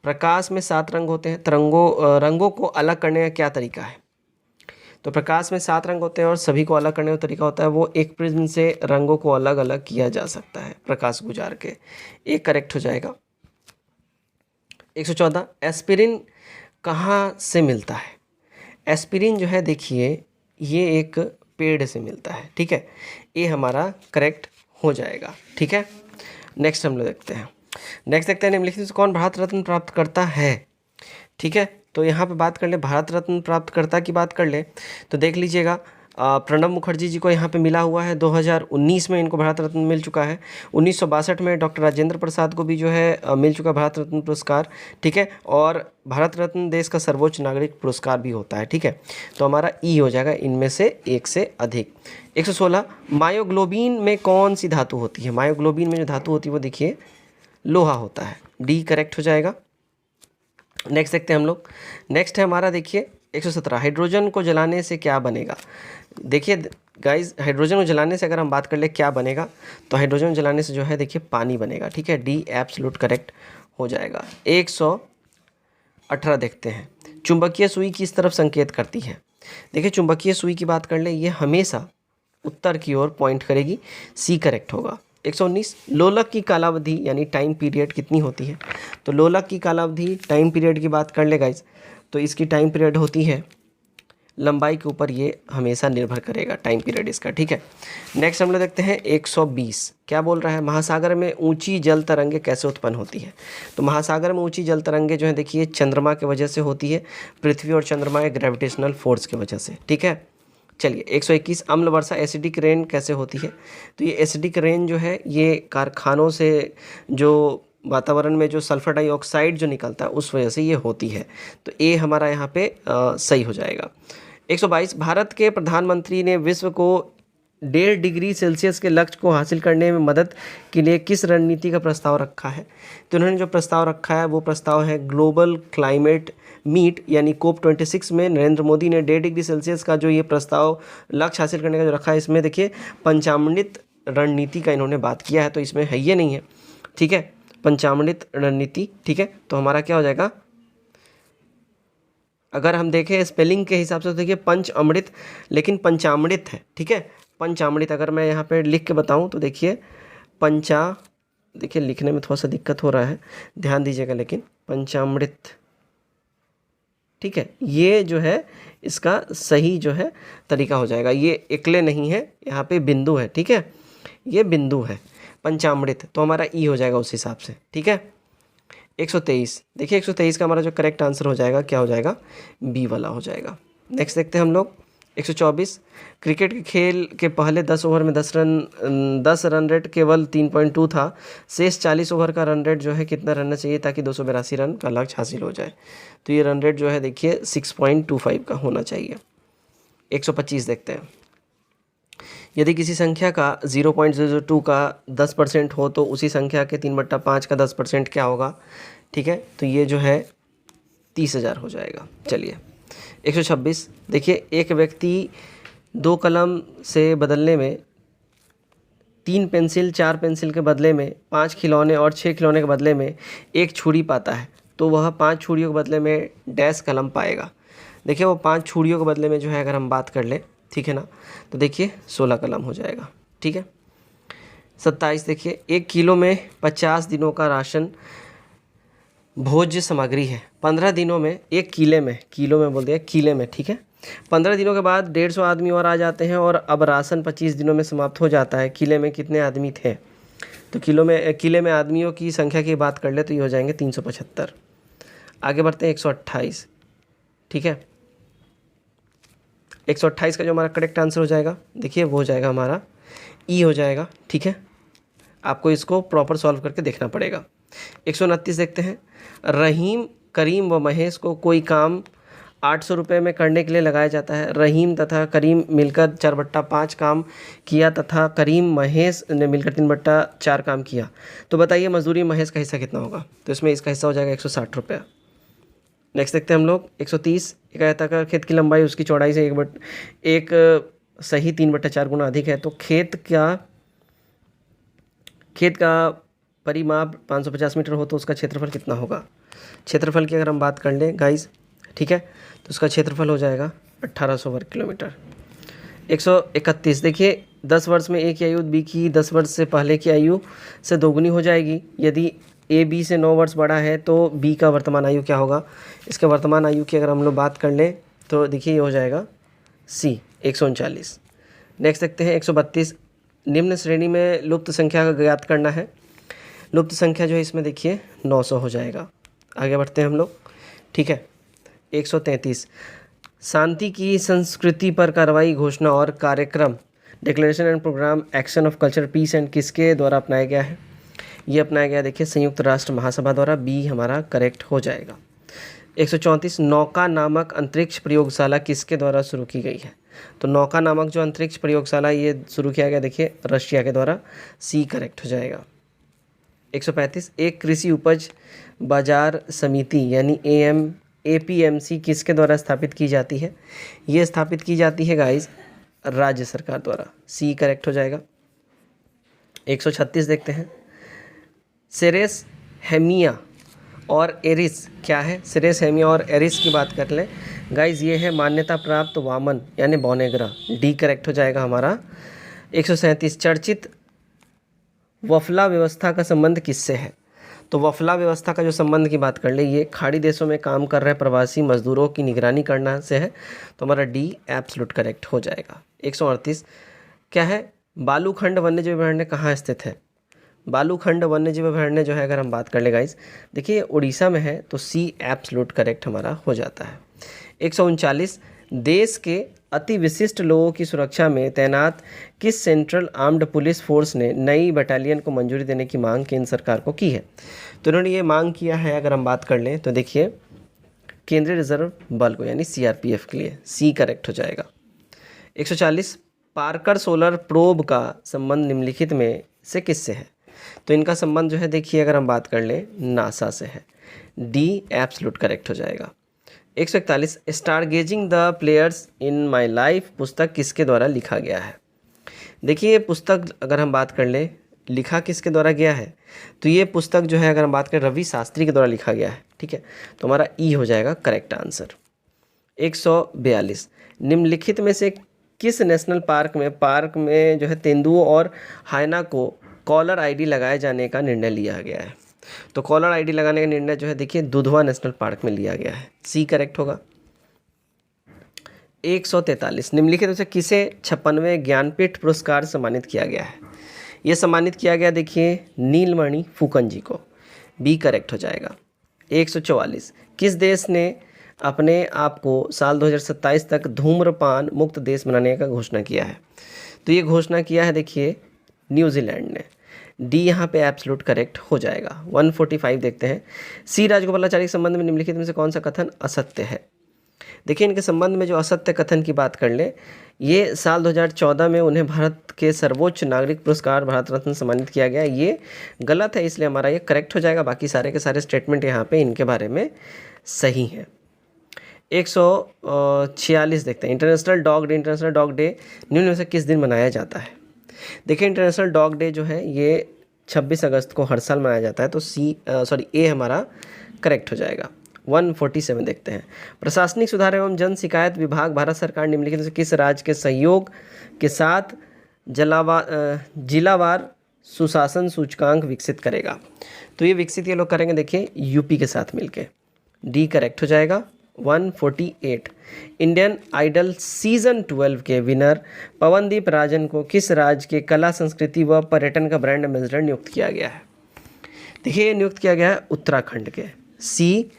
प्रकाश में 7 रंग होते हैं, रंगों को अलग करने का क्या तरीका है? तो प्रकाश में 7 रंग होते हैं और सभी को अलग करने का तरीका होता है वो एक प्रिज्म से रंगों को अलग अलग किया जा सकता है प्रकाश गुजार के, एक करेक्ट हो जाएगा। 114, एस्पिरिन कहाँ से मिलता है? एस्पिरिन जो है देखिए ये एक पेड़ से मिलता है, ठीक है, ये हमारा करेक्ट हो जाएगा। ठीक है, नेक्स्ट हम लोग देखते हैं। निम्नलिखित से कौन भारत रत्न प्राप्त करता है? ठीक है, तो यहाँ पे बात कर ले भारत रत्न प्राप्तकर्ता की बात कर ले तो देख लीजिएगा प्रणब मुखर्जी जी को यहाँ पे मिला हुआ है, 2019 में इनको भारत रत्न मिल चुका है। 1962 में डॉक्टर राजेंद्र प्रसाद को भी जो है मिल चुका भारत रत्न पुरस्कार। ठीक है, और भारत रत्न देश का सर्वोच्च नागरिक पुरस्कार भी होता है। ठीक है, तो हमारा ई हो जाएगा इनमें से एक से अधिक। 116, मायोग्लोबिन में कौन सी धातु होती है? मायोग्लोबिन में जो धातु होती है वो देखिए लोहा होता है, डी करेक्ट हो जाएगा। नेक्स्ट देखते हैं हम लोग। नेक्स्ट है हमारा देखिए 117, हाइड्रोजन को जलाने से क्या बनेगा? देखिए गाइज हाइड्रोजन को जलाने से अगर हम बात कर ले क्या बनेगा, तो हाइड्रोजन जलाने से जो है देखिए पानी बनेगा। ठीक है, डी एब्सोल्यूट करेक्ट हो जाएगा। 118 देखते हैं, चुंबकीय सुई किस तरफ संकेत करती है? देखिए चुंबकीय सुई की बात कर ले ये हमेशा उत्तर की ओर पॉइंट करेगी, सी करेक्ट होगा। 119, लोलक की कालावधि यानी टाइम पीरियड कितनी होती है? तो लोलक की कालावधि टाइम पीरियड की बात कर ले गाइज तो इसकी टाइम पीरियड होती है लंबाई के ऊपर, ये हमेशा निर्भर करेगा टाइम पीरियड इसका। ठीक है, नेक्स्ट हम लोग देखते हैं 120, क्या बोल रहा है? महासागर में ऊंची जल तरंगे कैसे उत्पन्न होती है? तो महासागर में ऊंची जल तरंगे जो है देखिए चंद्रमा की वजह से होती है, पृथ्वी और चंद्रमा के ग्रेविटेशनल फोर्स की वजह से। ठीक है, चलिए 121, अम्ल वर्षा एसिडिक रेन कैसे होती है? तो ये एसिडिक रेन जो है ये कारखानों से जो वातावरण में जो सल्फर डाइऑक्साइड जो निकलता है उस वजह से ये होती है, तो ए हमारा यहाँ पे सही हो जाएगा। 122, भारत के प्रधानमंत्री ने विश्व को 1.5 डिग्री सेल्सियस के लक्ष्य को हासिल करने में मदद के लिए किस रणनीति का प्रस्ताव रखा है? तो उन्होंने जो प्रस्ताव रखा है वो प्रस्ताव है ग्लोबल क्लाइमेट मीट यानी COP26 में नरेंद्र मोदी ने 1.5 डिग्री सेल्सियस का जो ये प्रस्ताव लक्ष्य हासिल करने का जो रखा है, इसमें देखिए पंचामृत रणनीति का इन्होंने बात किया है, तो इसमें है ये नहीं है। ठीक है, पंचामृत रणनीति। ठीक है, तो हमारा क्या हो जाएगा? अगर हम देखें स्पेलिंग के हिसाब से तो देखिए पंच अमृत, लेकिन पंचामृत है। ठीक है, पंचामृत अगर मैं यहाँ पे लिख के बताऊँ तो देखिए देखिए लिखने में थोड़ा सा दिक्कत हो रहा है, ध्यान दीजिएगा, लेकिन पंचामृत। ठीक है, ये जो है इसका सही जो है तरीका हो जाएगा, ये एकले नहीं है, यहाँ पे बिंदु है। ठीक है, ये बिंदु है पंचामृत, तो हमारा ई हो जाएगा उस हिसाब से। ठीक है, 123 देखिए 123 का हमारा जो करेक्ट आंसर हो जाएगा क्या हो जाएगा? बी वाला हो जाएगा। नेक्स्ट देखते हैं हम लोग 124, क्रिकेट के खेल के पहले 10 ओवर में 10 रन रेट केवल 3.2 था, शेष 40 ओवर का रन रेट जो है कितना रहना चाहिए ताकि 282 रन का लक्ष्य हासिल हो जाए? तो ये रन रेट जो है देखिए 6.25 का होना चाहिए। 125 देखते हैं, यदि किसी संख्या का 0.02 का 10% हो तो उसी संख्या के 3/5 का 10% क्या होगा? ठीक है, तो ये जो है 30,000 हो जाएगा। चलिए 126 देखिए, एक व्यक्ति 2 कलम से बदलने में 3 पेंसिल 4 पेंसिल के बदले में 5 खिलौने और 6 खिलौने के बदले में 1 छुरी पाता है, तो वह 5 छुरियों के बदले में डैश कलम पाएगा। देखिए वो 5 छुरियों के बदले में जो है अगर हम बात कर लें, ठीक है ना, तो देखिए 16 कलम हो जाएगा। ठीक है। 27 देखिए 1 किलो में 50 दिनों का राशन भोज्य सामग्री है। 15 दिनों में 1 किले में, किलो में बोल दिया, किले में, ठीक है। 15 दिनों के बाद 150 आदमी और आ जाते हैं और अब राशन 25 दिनों में समाप्त हो जाता है। किले में कितने आदमी थे? तो किले में आदमियों की संख्या की बात कर ले तो ये हो जाएंगे 375। आगे बढ़ते हैं 128। ठीक है, 128 का जो हमारा करेक्ट आंसर हो जाएगा, देखिए वो हो जाएगा हमारा ई हो जाएगा। ठीक है, आपको इसको प्रॉपर सॉल्व करके देखना पड़ेगा। 129 देखते हैं। रहीम, करीम व महेश को कोई काम 800 रुपये में करने के लिए लगाया जाता है। रहीम तथा करीम मिलकर 4/5 काम किया तथा करीम महेश ने मिलकर 3/4 काम किया, तो बताइए मजदूरी महेश का हिस्सा कितना होगा? तो इसमें इसका हिस्सा हो जाएगा 160 रुपया। नेक्स्ट देखते हैं हम लोग 130। एक आयताकार खेत की लंबाई उसकी चौड़ाई से एक सही 3/4 गुना अधिक है, तो खेत का परिमाप 550 मीटर हो तो उसका क्षेत्रफल कितना होगा? क्षेत्रफल की अगर हम बात कर लें गाइस, ठीक है, तो उसका क्षेत्रफल हो जाएगा 1800 वर्ग किलोमीटर। 131 देखिए 10 वर्ष में ए की आयु बी की 10 वर्ष से पहले की आयु से दोगुनी हो जाएगी। यदि ए बी से 9 वर्ष बड़ा है तो बी का वर्तमान आयु क्या होगा? इसके वर्तमान आयु की अगर हम लोग बात कर लें तो देखिए ये हो जाएगा सी 139। नेक्स्ट देखते हैं 132। निम्न श्रेणी में लुप्त संख्या का ज्ञात करना है। लुप्त संख्या जो है इसमें देखिए 900 हो जाएगा। आगे बढ़ते हैं हम लोग, ठीक है। 133 शांति की संस्कृति पर कार्रवाई घोषणा और कार्यक्रम declaration and programme action of culture peace and किसके द्वारा अपनाया गया है? ये अपनाया गया देखिए संयुक्त राष्ट्र महासभा द्वारा। बी हमारा करेक्ट हो जाएगा। 134 नौका नामक अंतरिक्ष प्रयोगशाला किसके द्वारा शुरू की गई है? तो नौका नामक जो अंतरिक्ष प्रयोगशाला ये शुरू किया गया देखिए रशिया के द्वारा। सी करेक्ट हो जाएगा। 135 एक कृषि उपज बाजार समिति यानी APMC किसके द्वारा स्थापित की जाती है? ये स्थापित की जाती है गाइस राज्य सरकार द्वारा। सी करेक्ट हो जाएगा। 136 देखते हैं। सेरेस हेमिया और एरिस क्या है? सेरेस हेमिया और एरिस की बात कर लें गाइस, ये है मान्यता प्राप्त वामन यानी बौनेग्रा। डी करेक्ट हो जाएगा हमारा। 137 चर्चित वफला व्यवस्था का संबंध किससे है? तो वफला व्यवस्था का जो संबंध की बात कर ले, ये खाड़ी देशों में काम कर रहे प्रवासी मजदूरों की निगरानी करना से है, तो हमारा डी एब्सोल्यूट करेक्ट हो जाएगा। 138 क्या है? बालूखंड वन्यजीव अभयारण्य कहाँ स्थित है? बालूखंड वन्यजीव अभयारण्य जो है अगर हम बात कर ले गाइस, देखिए उड़ीसा में है, तो सी एब्सोल्यूट करेक्ट हमारा हो जाता है। 139 देश के अति विशिष्ट लोगों की सुरक्षा में तैनात किस सेंट्रल आर्म्ड पुलिस फोर्स ने नई बटालियन को मंजूरी देने की मांग केंद्र सरकार को की है? तो इन्होंने ये मांग किया है अगर हम बात कर लें तो देखिए केंद्रीय रिजर्व बल को यानी CRPF के लिए। सी करेक्ट हो जाएगा। 140 पार्कर सोलर प्रोब का संबंध निम्नलिखित में से किससे है? तो इनका संबंध जो है देखिए अगर हम बात कर लें नासा से है। डी एब्सोल्यूट करेक्ट हो जाएगा। 141 star gazing the players in my life पुस्तक किसके द्वारा लिखा गया है? देखिए ये पुस्तक अगर हम बात कर लें लिखा किसके द्वारा गया है, तो ये पुस्तक जो है अगर हम बात करें रवि शास्त्री के द्वारा लिखा गया है। ठीक है, तो हमारा ई हो जाएगा करेक्ट आंसर। 142 निम्नलिखित में से किस नेशनल पार्क में जो है तेंदुओं और हाइना को कॉलर ID लगाए जाने का निर्णय लिया गया है? तो कॉलर ID लगाने का निर्णय जो है देखिए दुधवा नेशनल पार्क में लिया गया है। सी करेक्ट होगा। 143 निम्नलिखित में से किसे 56वें ज्ञानपीठ पुरस्कार सम्मानित किया गया है? ये सम्मानित किया गया देखिए नीलमणि फुकन जी को। बी करेक्ट हो जाएगा। 144 किस देश ने अपने आप को साल 2027 तक धूम्रपान मुक्त देश बनाने का घोषणा किया है? तो ये घोषणा किया है देखिए न्यूजीलैंड ने। डी यहाँ पे एब्सोल्यूट करेक्ट हो जाएगा। 145 देखते हैं। सी राजगोपालाचारी के संबंध में निम्नलिखित में से कौन सा कथन असत्य है? देखिए इनके संबंध में जो असत्य कथन की बात कर ले, ये साल 2014 में उन्हें भारत के सर्वोच्च नागरिक पुरस्कार भारत रत्न सम्मानित किया गया। ये गलत है, इसलिए हमारा ये करेक्ट हो जाएगा। बाकी सारे के सारे स्टेटमेंट यहाँ पे इनके बारे में सही हैं। 146 देखते हैं। इंटरनेशनल डॉग डे निम्न में से किस दिन मनाया जाता है? देखिए इंटरनेशनल डॉग डे जो है ये 26 अगस्त को हर साल मनाया जाता है, तो ए हमारा करेक्ट हो जाएगा। 147 देखते हैं। प्रशासनिक सुधार एवं जन शिकायत विभाग भारत सरकार निम्नलिखित में से किस राज्य के सहयोग के साथ जिलावार सुशासन सूचकांक विकसित करेगा? तो ये विकसित ये लोग करेंगे, देखिए यूपी के साथ मिलके। डी करेक्ट हो जाएगा। 148। इंडियन आइडल सीजन 12 के विनर पवनदीप राजन को किस राज्य के कला संस्कृति व पर्यटन का ब्रांड एम्बेसडर नियुक्त किया गया है? देखिए नियुक्त किया गया है उत्तराखंड के। सी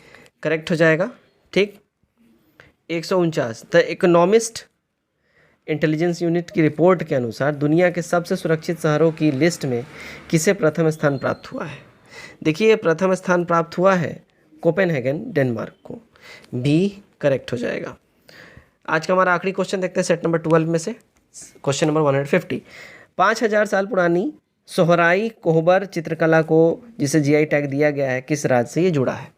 करेक्ट हो जाएगा। ठीक। 149। द इकोनॉमिस्ट इंटेलिजेंस यूनिट की रिपोर्ट के अनुसार दुनिया के सबसे सुरक्षित शहरों की लिस्ट में किसे प्रथम स्थान प्राप्त हुआ है? देखिए प्रथम स्थान प्राप्त हुआ है कोपेनहेगन डेनमार्क को। बी करेक्ट हो जाएगा। आज का हमारा आखिरी क्वेश्चन देखते हैं सेट नंबर 12 में से, क्वेश्चन नंबर 150। 5000 साल पुरानी सोहराई कोहबर चित्रकला को जिसे जीआई टैग दिया गया है किस राज्य से ये जुड़ा है?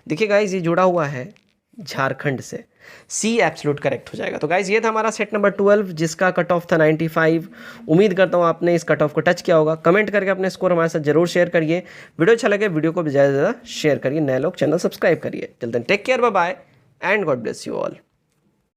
देखिए गाइज ये जुड़ा हुआ है झारखंड से। सी एब्सोल्यूट करेक्ट हो जाएगा। तो गाइज ये था हमारा सेट नंबर 12 जिसका कट ऑफ था 95। उम्मीद करता हूँ आपने इस कट ऑफ को टच किया होगा। कमेंट करके अपने स्कोर हमारे साथ जरूर शेयर करिए। वीडियो अच्छा लगे वीडियो को ज़्यादा से ज़्यादा शेयर करिए। नए लोग चैनल सब्सक्राइब करिए। चलते हैं, take care, bye bye and God bless you all.